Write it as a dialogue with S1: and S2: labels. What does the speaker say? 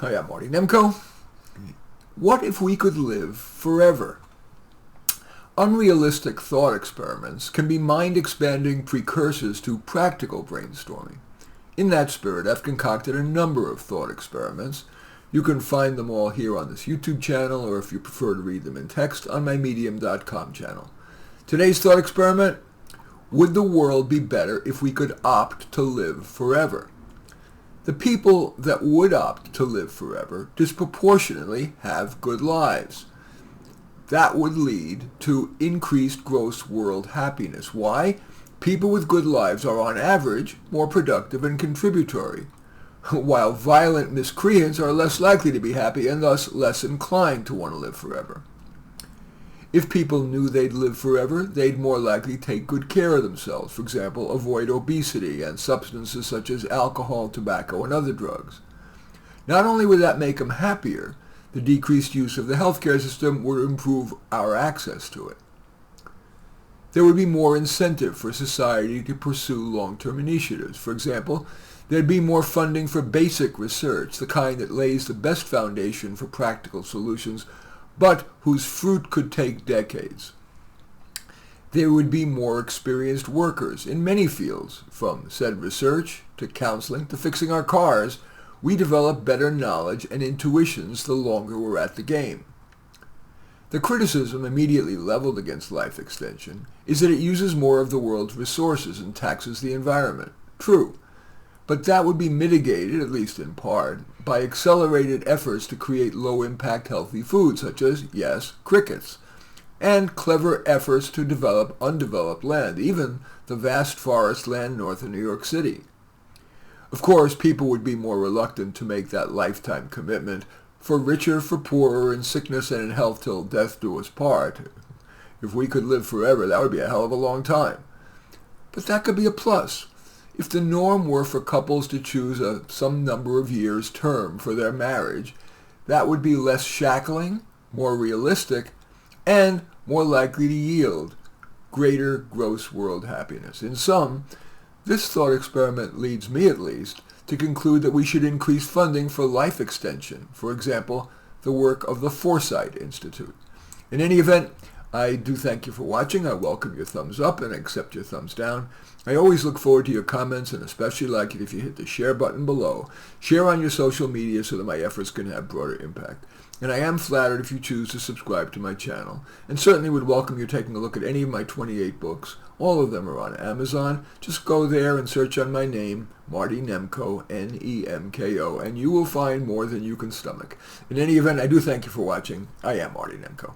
S1: Hi, I'm Marty Nemko. What if we could live forever? Unrealistic thought experiments can be mind-expanding precursors to practical brainstorming. In that spirit, I've concocted a number of thought experiments. You can find them all here on this YouTube channel, or if you prefer to read them in text, on my Medium.com channel. Today's thought experiment: would the world be better if we could opt to live forever? The people that would opt to live forever disproportionately have good lives. That would lead to increased gross world happiness. Why? People with good lives are on average more productive and contributory, while violent miscreants are less likely to be happy and thus less inclined to want to live forever. If people knew they'd live forever, they'd more likely take good care of themselves. For example, avoid obesity and substances such as alcohol, tobacco, and other drugs. Not only would that make them happier, the decreased use of the healthcare system would improve our access to it. There would be more incentive for society to pursue long-term initiatives. For example, there'd be more funding for basic research, the kind that lays the best foundation for practical solutions, but whose fruit could take decades. There would be more experienced workers in many fields, from said research to counseling to fixing our cars. We develop better knowledge and intuitions the longer we're at the game. The criticism immediately leveled against life extension is that it uses more of the world's resources and taxes the environment. True. But that would be mitigated, at least in part, by accelerated efforts to create low-impact healthy foods, such as, yes, crickets, and clever efforts to develop undeveloped land, even the vast forest land north of New York City. Of course, people would be more reluctant to make that lifetime commitment, for richer, for poorer, in sickness and in health till death do us part. If we could live forever, that would be a hell of a long time. But that could be a plus. If the norm were for couples to choose some number of years term for their marriage, that would be less shackling, more realistic, and more likely to yield greater gross world happiness. In sum, this thought experiment leads me, at least, to conclude that we should increase funding for life extension, for example, the work of the Foresight Institute. In any event, I do thank you for watching. I welcome your thumbs up and accept your thumbs down. I always look forward to your comments, and especially like it if you hit the share button below. Share on your social media so that my efforts can have broader impact. And I am flattered if you choose to subscribe to my channel, and certainly would welcome you taking a look at any of my 28 books. All of them are on Amazon. Just go there and search on my name, Marty Nemko, N-E-M-K-O, and you will find more than you can stomach. In any event, I do thank you for watching. I am Marty Nemko.